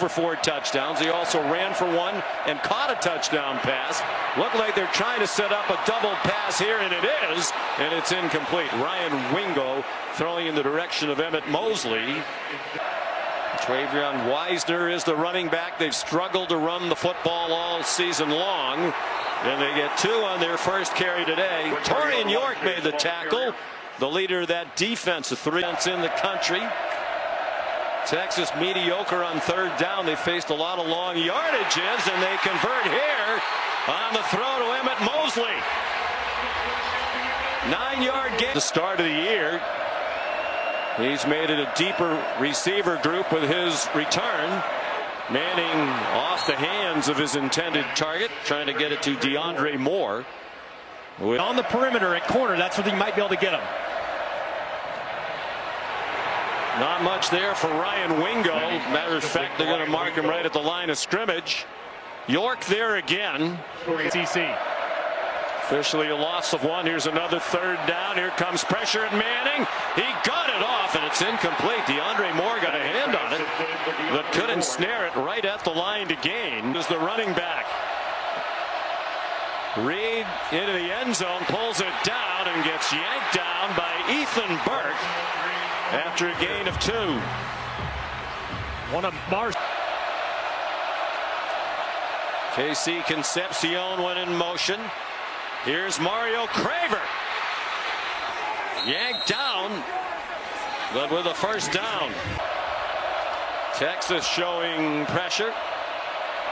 for 4 touchdowns. He also ran for 1 and caught a touchdown pass. Looked like they're trying to set up a double pass here, and it is, and it's incomplete. Ryan Wingo throwing in the direction of Emmett Mosley. Travion Wisner is the running back. They've struggled to run the football all season long, and they get 2 on their first carry today. Torian York made the tackle, the leader of that defense, the 3 in the country. Texas mediocre on 3rd down. They faced a lot of long yardages, and they convert here on the throw to Emmett Mosley. 9-yard gain. The start of the year. He's made it a deeper receiver group with his return. Manning off the hands of his intended target, trying to get it to DeAndre Moore. On the perimeter at corner, that's where he might be able to get him. Not much there for Ryan Wingo. Matter of fact, they're going to mark him right at the line of scrimmage. York there again. CC. Officially a loss of 1. Here's another 3rd down. Here comes pressure at Manning. He got it off, and it's incomplete. DeAndre Moore got a hand on it, but couldn't snare it right at the line to gain. Is the running back. Reed into the end zone, pulls it down, and gets yanked down by Ethan Burke after a gain of 2. One of Mars. KC Concepcion went in motion. Here's Mario Craver. Yanked down, but with a 1st down. Texas showing pressure.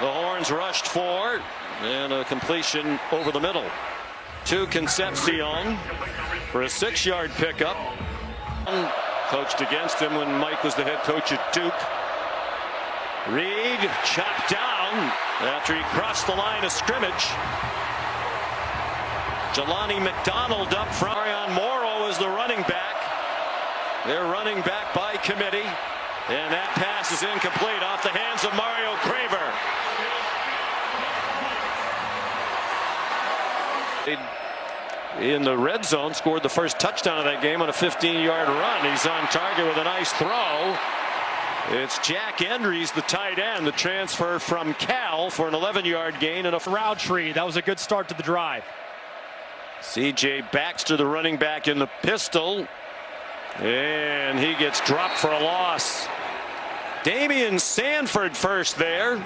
The Horns rushed 4, and a completion over the middle to Concepcion for a 6-yard pickup. Coached against him when Mike was the head coach at Duke. Reed chopped down after he crossed the line of scrimmage. Jelani McDonald up front. Arion Morrow is the running back. They're running back by committee. And that pass is incomplete off the hands of Mario Craver. In the red zone, scored the first touchdown of that game on a 15-yard run. He's on target with a nice throw. It's Jack Endries, the tight end, the transfer from Cal for an 11-yard gain and a Roundtree. That was a good start to the drive. C.J. Baxter, the running back, in the pistol, and he gets dropped for a loss. Damian Sanford first there.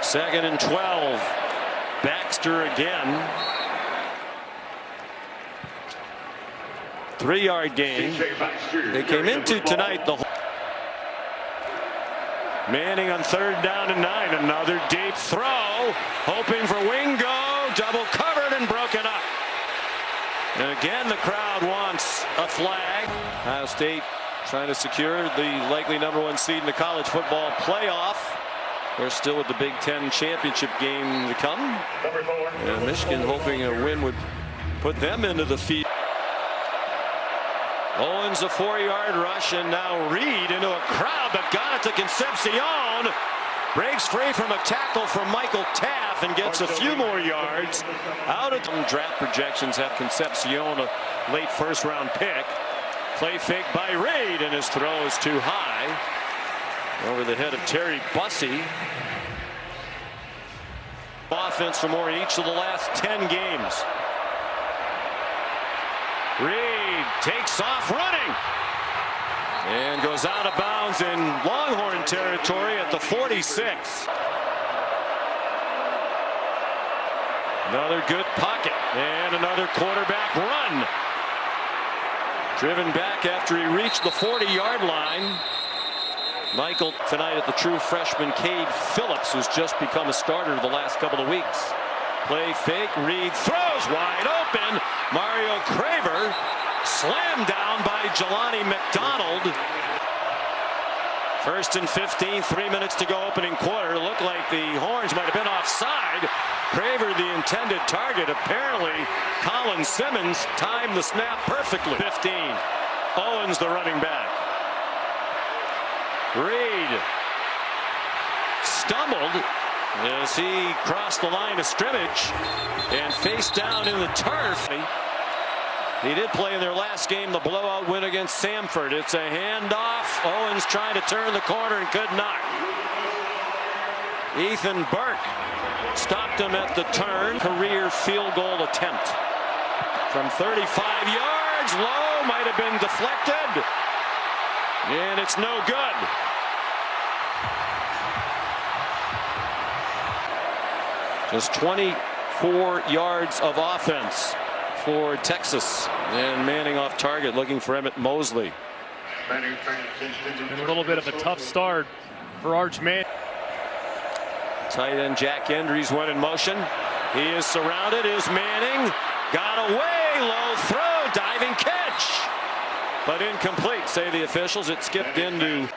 2nd and 12. Baxter again. 3-yard gain. They came into tonight the Manning on 3rd down and 9. Another deep throw, hoping for Wingo. Double covered and broken up. And again, the crowd wants a flag. Ohio State trying to secure the likely #1 seed in the college football playoff. They're still with the Big Ten championship game to come. And Michigan hoping a win would put them into the field. Owens a 4-yard rush, and now Reed into a crowd, but got it to Concepcion. Breaks free from a tackle from Michael Taff and gets a few more yards. Out of draft projections have Concepcion a late 1st-round pick. Play fake by Reed, and his throw is too high. Over the head of Terry Bussey. Offense for more each of the last 10 games. Reed takes off running and goes out of bounds in Longhorn territory at the 46. Another good pocket and another quarterback run. Driven back after he reached the 40-yard line. Michael tonight at the true freshman Cade Phillips, who's just become a starter the last couple of weeks. Play fake, Reed throws wide open. Mario Craver slammed down by Jelani McDonald. 1st and 15, 3 minutes to go opening quarter. It looked like the Horns might have been offside. Craver the intended target. Apparently Colin Simmons timed the snap perfectly. 15. Owens the running back. Reed stumbled as he crossed the line of scrimmage and face down in the turf. He did play in their last game, the blowout win against Samford. It's a handoff. Owens trying to turn the corner and could not. Ethan Burke stopped him at the turn. Career field goal attempt from 35 yards. Low, might have been deflected. And it's no good. Just 24 yards of offense for Texas. And Manning off target, looking for Emmett Mosley. And a little bit of a tough start for Arch Manning. Tight end Jack Endries went in motion. He is surrounded. Is Manning. Got away. Low throw. Diving catch. But incomplete, say the officials. It skipped into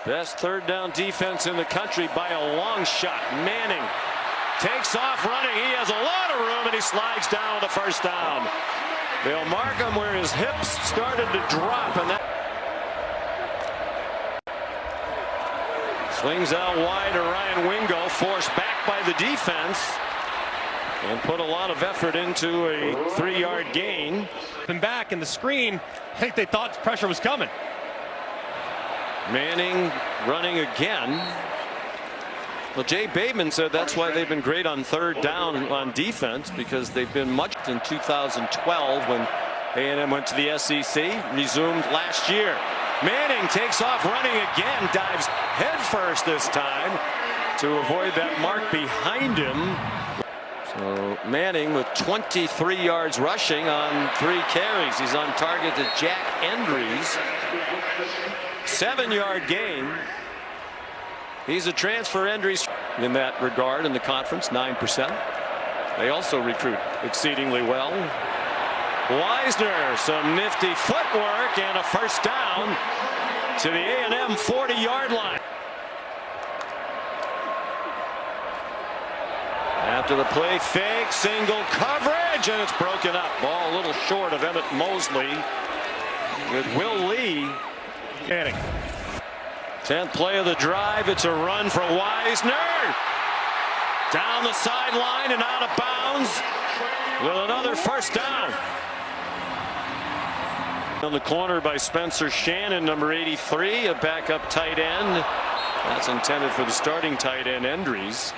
best third down defense in the country by a long shot. Manning takes off running. He has a lot of room and he slides down with a first down. They'll mark him where his hips started to drop, and that swings out wide to Ryan Wingo, forced back by the defense and put a lot of effort into a 3-yard gain. And back in the screen, I think they thought pressure was coming. Manning running again. Well, Jay Bateman said that's why they've been great on third down on defense, because they've been much in 2012 when A&M went to the SEC, resumed last year. Manning takes off running again, dives headfirst this time to avoid that mark behind him. So Manning with 23 yards rushing on 3 carries. He's on target to Jack Endries. 7-yard gain. He's a transfer. Endries in that regard in the conference, 9%. They also recruit exceedingly well. Wisner, some nifty footwork and a first down to the A&M 40-yard line. After the play, fake, single coverage, and it's broken up. Ball a little short of Emmett Mosley with Will Lee. Manning. 10th play of the drive. It's a run for Wisner. Down the sideline and out of bounds with another first down. On the corner by Spencer Shannon, number 83, a backup tight end. That's intended for the starting tight end, Endries.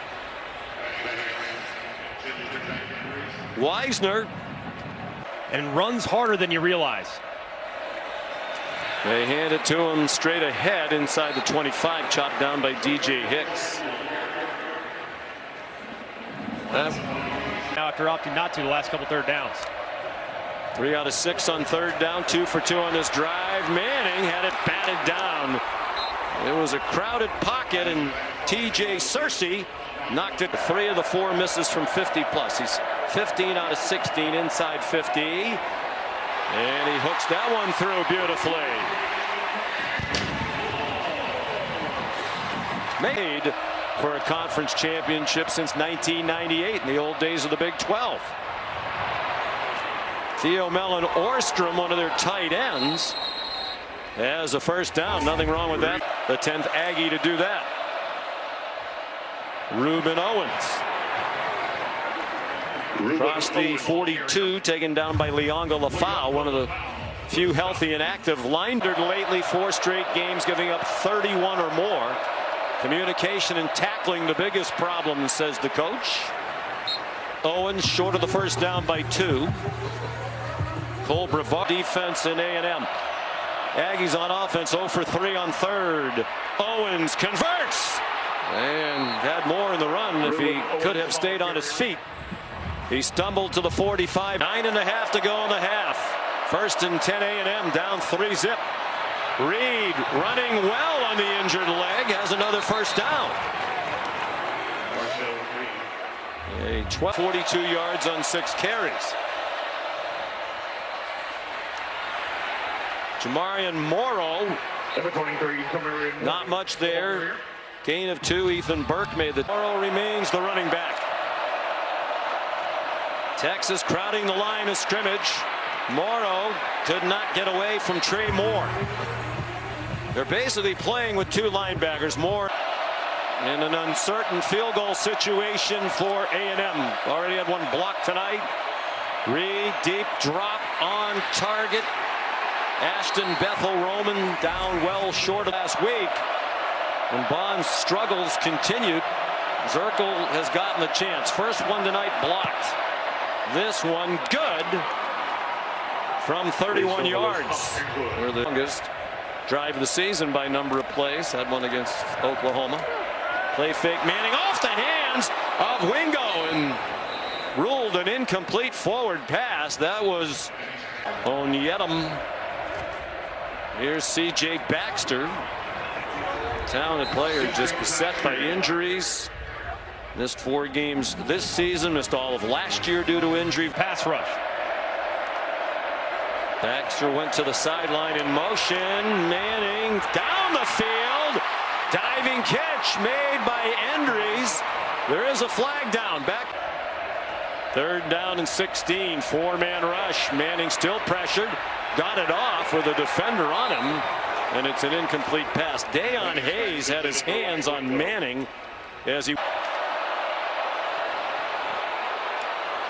Wisner. And runs harder than you realize. They hand it to him straight ahead inside the 25, chopped down by DJ Hicks. Now after opting not to the last couple third downs. 3 out of 6 on third down, 2 for 2 on this drive. Manning had it batted down. It was a crowded pocket, and TJ Searcy knocked it. 3 of the 4 misses from 50 plus. He's 15 out of 16 inside 50. And he hooks that one through beautifully. Made for a conference championship since 1998 in the old days of the Big 12. Theo Mellon Orstrom, one of their tight ends, has a first down. Nothing wrong with that. The 10th Aggie to do that. Reuben Owens. Across the 42, taken down by Leonga Lafau, one of the few healthy and active linemen lately. 4 straight games giving up 31 or more. Communication and tackling the biggest problem, says the coach. Owens short of the first down by 2. Cole Brevard defense in A&M. Aggies on offense 0 for 3 on third. Owens converts and had more in the run if he could have stayed on his feet. He stumbled to the 45. 9.5 to go in the half. First and 10 A&M, down 3-zip. Reed running well on the injured leg, has another first down. A 42 yards on 6 carries. Jamarian Morrow, not much there. Gain of 2. Ethan Burke made the. Morrow remains the running back. Texas crowding the line of scrimmage. Morrow could not get away from Trey Moore. They're basically playing with 2 linebackers. Moore in an uncertain field goal situation for A&M. Already had one blocked tonight. Reed, deep drop on target. Ashton Bethel Roman down well short of last week. And Bond's struggles continued. Zirkle has gotten the chance. First one tonight blocked. This one good from 31 yards. We're the longest drive of the season by number of plays. Had one against Oklahoma. Play fake Manning off the hands of Wingo and ruled an incomplete forward pass. That was Onyedim. Here's C.J. Baxter. Talented player, just beset by injuries. Missed 4 games this season, missed all of last year due to injury. Pass rush. Baxter went to the sideline in motion. Manning down the field. Diving catch made by Endries. There is a flag down. Back. 3rd down and 16. 4-man rush. Manning still pressured. Got it off with a defender on him. And it's an incomplete pass. Dayon Hayes had his hands on Manning as he.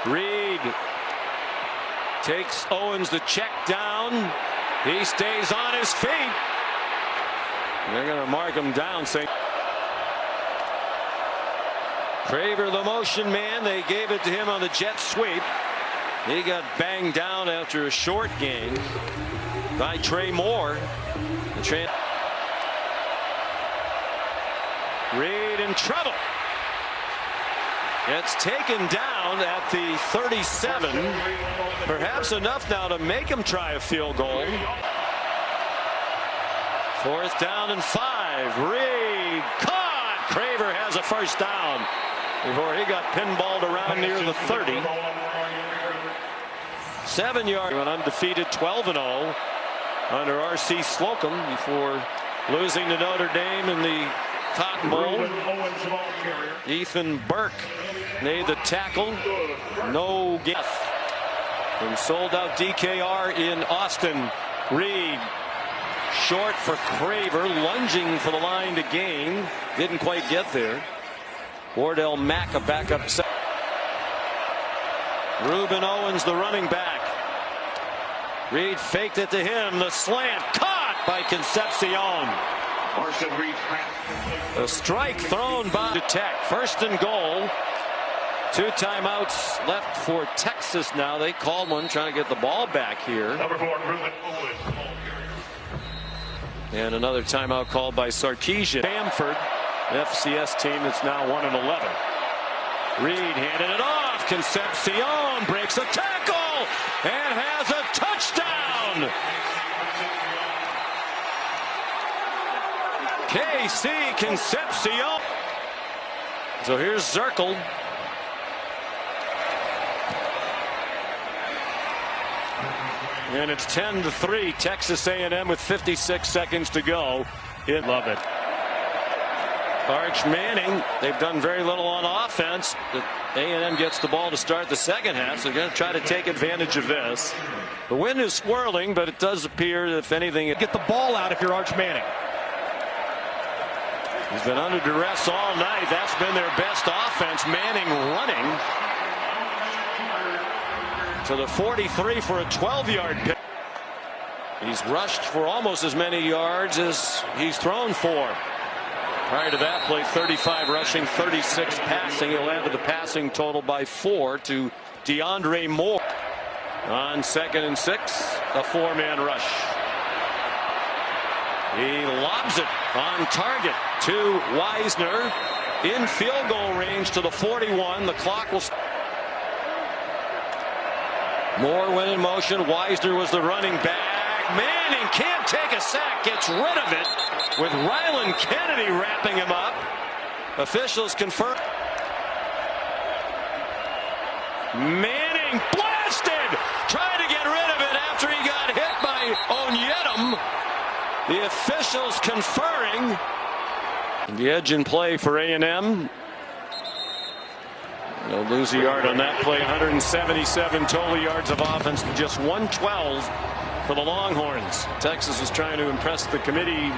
Reed takes Owens the check down. He stays on his feet. They're going to mark him down. Craver, the motion man. They gave it to him on the jet sweep. He got banged down after a short gain by Trey Moore. Reed in trouble. It's taken down at the 37. Perhaps enough now to make him try a field goal. 4th down and 5. Reed caught. Craver has a first down before he got pinballed around near the 30. 7-yard. An undefeated 12-0 under R.C. Slocum before losing to Notre Dame in the Cotton Bowl. Ethan Burke made the tackle. No guess. From sold-out DKR in Austin. Reed short for Craver, lunging for the line to gain. Didn't quite get there. Wardell Mack a backup. Reuben Owens, the running back. Reed faked it to him. The slant caught by Concepcion. A strike thrown by Tech. 1st and goal. 2 timeouts left for Texas now. They called one trying to get the ball back here. Number 4, Reuben Owens. And another timeout called by Sarkisian. Bamford, FCS team that's now 1-11. Reed handed it off. Concepcion breaks a tackle and has a touchdown. KC Concepcion. So here's Zirkle. And it's 10-3. Texas A&M with 56 seconds to go. Love it. Arch Manning, they've done very little on offense. A&M gets the ball to start the second half, so they're going to try to take advantage of this. The wind is swirling, but it does appear, if anything, Get the ball out if you're Arch Manning. He's been under duress all night. That's been their best offense. Manning running to the 43 for a 12-yard pick. He's rushed for almost as many yards as he's thrown for. Prior to that play, 35 rushing, 36 passing. He'll add to the passing total by 4 to DeAndre Moore. On 2nd and 6, a 4-man rush. He lobs it on target to Wisner in field goal range to the 41. The clock will. Moore went in motion. Wisner was the running back. Manning can't take a sack. Gets rid of it with Ryland Kennedy wrapping him up. Officials confirm. Manning blasted. Trying to get rid of it after he got hit by Onyedim. The officials conferring. The edge in play for A&M. They'll lose a yard on that play. 177 total yards of offense to just 112 for the Longhorns. Texas is trying to impress the committee.